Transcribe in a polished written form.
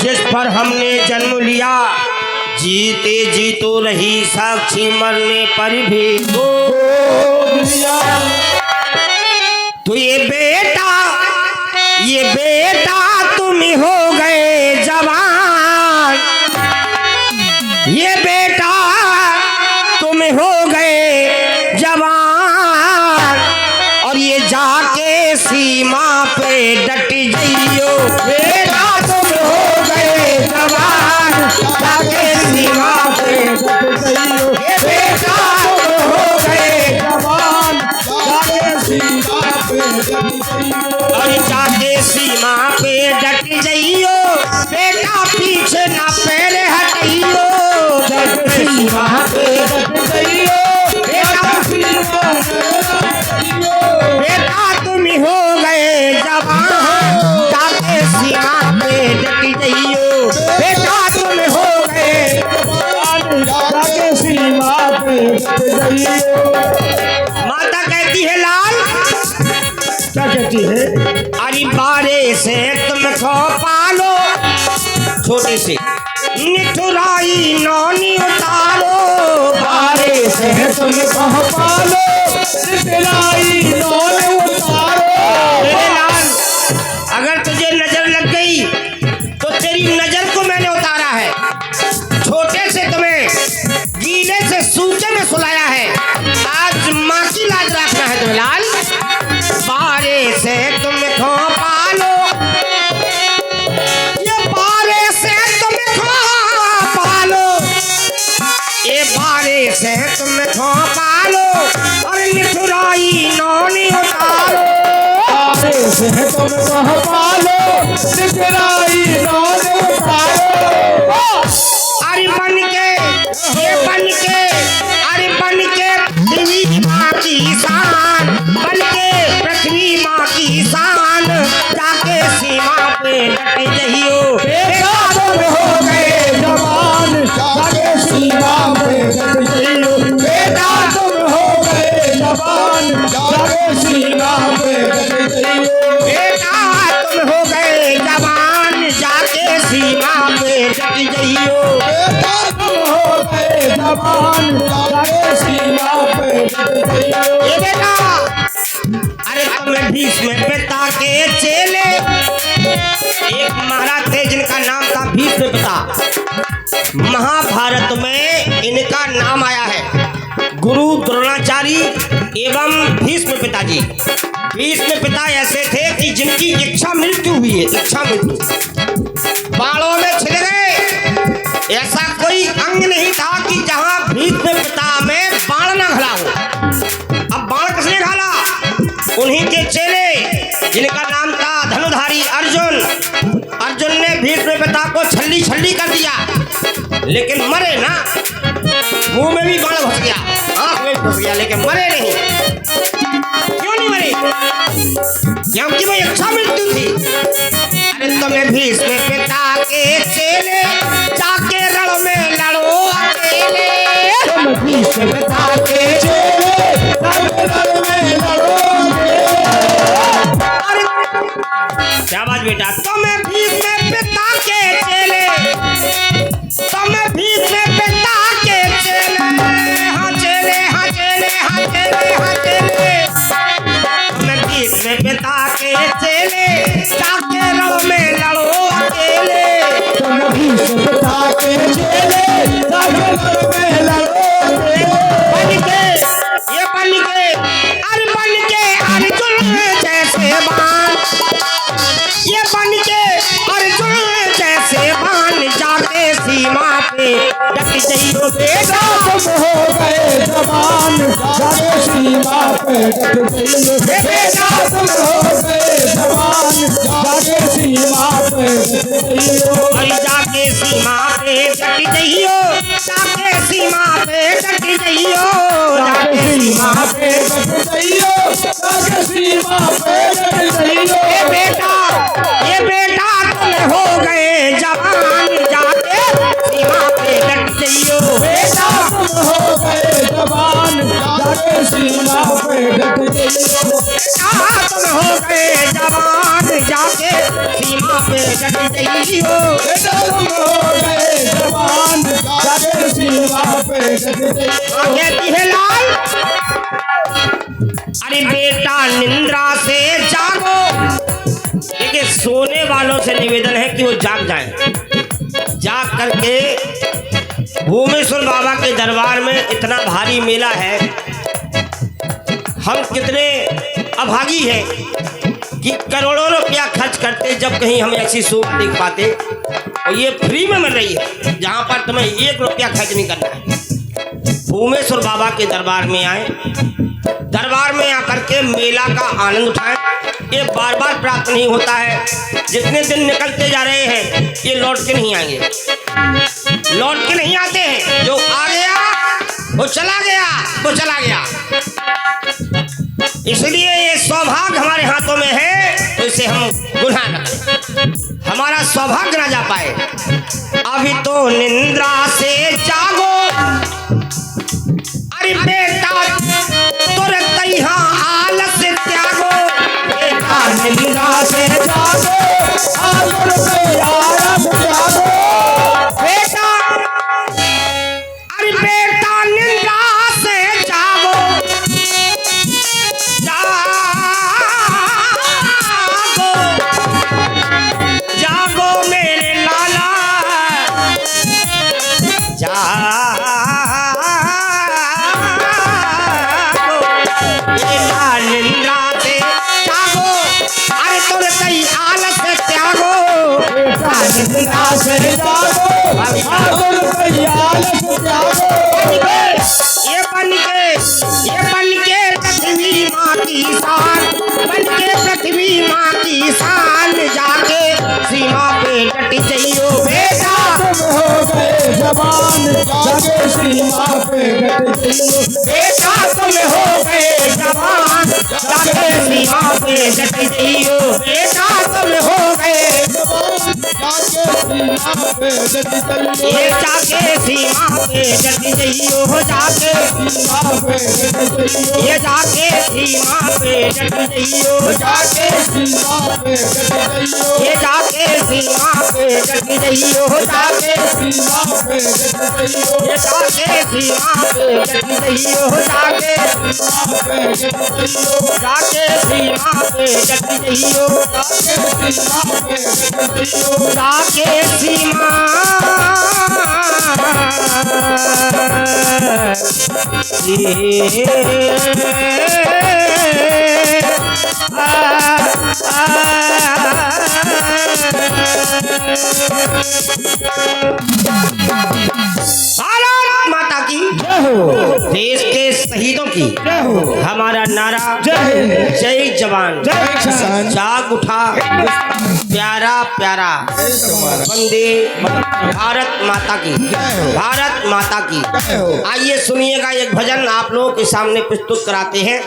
जिस पर हमने जन्म लिया, जीते जी तो रही साक्षी, मरने पर भी तो ये बेटा तुम हो गए जवान, ये बेटा तुम हो गए जवान, और ये जाके सीमा पे डट जाइयो। बेटा तुम हो गए जवान, जाके सीमा पे डट जाइयो। ये बेटा तुम हो गए जवान, जाके सीमा पे डट जाइयो, और जाके सीमा पे डट जाइयो। बेटा पीछे ना पैर हटाइयो, जाके सीमा पे डट जाइयो। बेटा तुम हो गए जवान, जाके सीमा पे डट जाइयो। बेटा तुम हो गए जवान, जाके सीमा पे डट जाइयो। माता कहती है लाल, क्या कहती है? अरे बारे से तुमको पालो, छोटे से निठुराई नौनी उतारो। बारे से तुमको पालो, निठुराई नौनी उतारो। मेरे लाल, अगर तुझे नजर लग गई तो तेरी नजर को मैंने उतारा है। छोटे से तुम्हें गीले से सूचे में सुलाया है, आज माँ की लाज रखना है तुम्हें लाल। बारे से तुमको पालो, ये बारे से तुमको पालो, ये बारे से तुमको पालो, और निठुराई नौनी उतारो। बारे से तुमको पालो, निठुराई नौनी उतारो। अरे बन के, ये बन के, अरे बन के पृथ्वी माँ की शान, बन के पृथ्वी माँ की शान, जाके सीमा पे डट जाइयो। बेटा तुम हो गए जवान, जाके सीमा पे डट जाइयो। बेटा तुम हो गए जवान, जाके सीमा पे डट जाइयो। बेटा तुम हो गए जवान, जाके सीमा पे डट जाइयो। बेटा तुम हो गए जवान, जाके सीमा पे डट जाइयो। ये बेटा, अरे तुम्हें भीष्म पिता के चेले, एक महाराज थे जिनका नाम था भीष्म पिता। महाभारत में इनका नाम आया है। गुरु द्रोणाचार्य एवं भीष्म पिताजी। भीष्म पिता ऐसे थे कि जिनकी इच्छा मृत्यु हुई है, इच्छा मृत्यु। बाणों में छिल गए, ऐसा कोई अंग नहीं था कि जहां भीष्म पिता में बाण न घला हो। अब बाण किसने घाला? उन्हीं के चेले जिनका नाम था धनुधारी अर्जुन। अर्जुन ने भीष्म पिता को छल्ली छल्ली कर दिया, लेकिन मरे ना। मुंह में भी बाण घुस गया, आंख में घुस गया, लेकिन मरे नहीं। क्यों नहीं मरे? क्योंकि वो इच्छा मृत्यु थी। अरे तुम्हें भीष्म पिता के चेले, जाके रण में लड़ो अकेले। तुम भीष्म पिता के चेले, जाके रण में लड़ो अकेले। क्या बात बेटा? तुम्हें भीष्म पिता के चेले, तुम्हें भीष्म पिता के चेले, हाँ चेले, हाँ चेले, हाँ चेले, हाँ चेले। तुम्हें भीष्म पिता के चेले, जाके रण में लड़ो अकेले। तुम भीष्म पिता के चेले, जाके रण में लड़ो अकेले। बन के, ये बन के, अरे बन के अर्जुन जैसे बाण, ये बन के अर्जुन जैसे बाण, जाके सीमा पे डट जाइयो। बेटा तुम हो गए जवान, जाके सीमा पे डट जाइयो। बेटा तुम हो गए जवान, जाके सीमा पे डट जाइयो। अरे जाके सीमा पे डट जाइयो, जाके सीमा पे डट जाइयो। जाके सीमा पे डट जाइयो, जाके सीमा पे डट जाइयो। ये बेटा तुम हो गए जवान, जाके सीमा पे डट जाइयो। बेटा तुम हो गए जवान, जाके सीमा पे डट जाइयो। बेटा तुम हो गए जवान, जाके सीमा पे जट जइयो। बेटा तुम हो गए जवान जाके सीमा पे डट जइयो। कहती है लाल, अरे बेटा निंद्रा से जागो। देखिए सोने वालों से निवेदन है कि वो जाग जाएं। जाग करके भूमेश्वर बाबा के दरबार में इतना भारी मेला है, हम कितने अभागी हैं कि करोड़ों रुपया खर्च करते जब कहीं हम ऐसी शो देख पाते। और ये फ्री में मिल रही है जहाँ पर तुम्हें 1 रुपया खर्च नहीं करना है। भूमेश्वर बाबा के दरबार में आए, दरबार में आकर के मेला का आनंद उठाएं। ये बार बार प्राप्त नहीं होता है। जितने दिन निकलते जा रहे हैं ये लौट के नहीं आएंगे, लौट के नहीं आते हैं। जो आ गया वो चला गया, वो चला गया। इसलिए ये सौभाग्य हमारे हाथों में है, तो इसे हम गुनाह न करें, हमारा सौभाग्य ना जा पाए। अभी तो निंद्रा से जागो, अरे बेटा तुरंत यहाँ आलस त्यागो। बेटा निंद्रा से जागो, आलस से आलस त्यागो। बेटा अरे बेटा निंद्रा से जागो, जागो जागो मेरे लाला, जागो बेटा निंद्रा से जागो। अरे तुरंत ही आलस त्यागो। बेटा निंद्रा से जागो, आलस से आलस त्यागो। ये बन के पृथ्वी माँ की शान, बन के पृथ्वी माँ की शान, जाके सीमा पे डट जइयो। बेटा तुम हो गए जवान जाके सीमा पे डट जइयो। बेटा तुम हो गए जवान, जाके सीमा पे डट जइयो। बेटा तुम हो गए जवान जाके सीमा पे डट जइयो। ये जाके सीमा पे डट जइयो। हो जाके सीमा पे डट जइयो। ये जाके सीमा पे डट जइयो। जाके सीमा पे डट जइयो। ये जाके सीमा पे डट जइयो। जाके सीमा पे डट जइयो। ये जाके सीमा पे डट जइयो। जाके सीमा पे डट जइयो। जाके सीमा पे डट जइयो। जाके सीमा पे डट जइयो। जाके सीमा भारत माता की जय हो, देश के शहीदों की जय हो, हमारा नारा जय हिंद, जय जवान जय किसान, जाग उठा प्यारा प्यारा वंदे भारत माता की, भारत माता की। जय हो। आइए सुनिएगा एक भजन आप लोगों के सामने प्रस्तुत कराते हैं।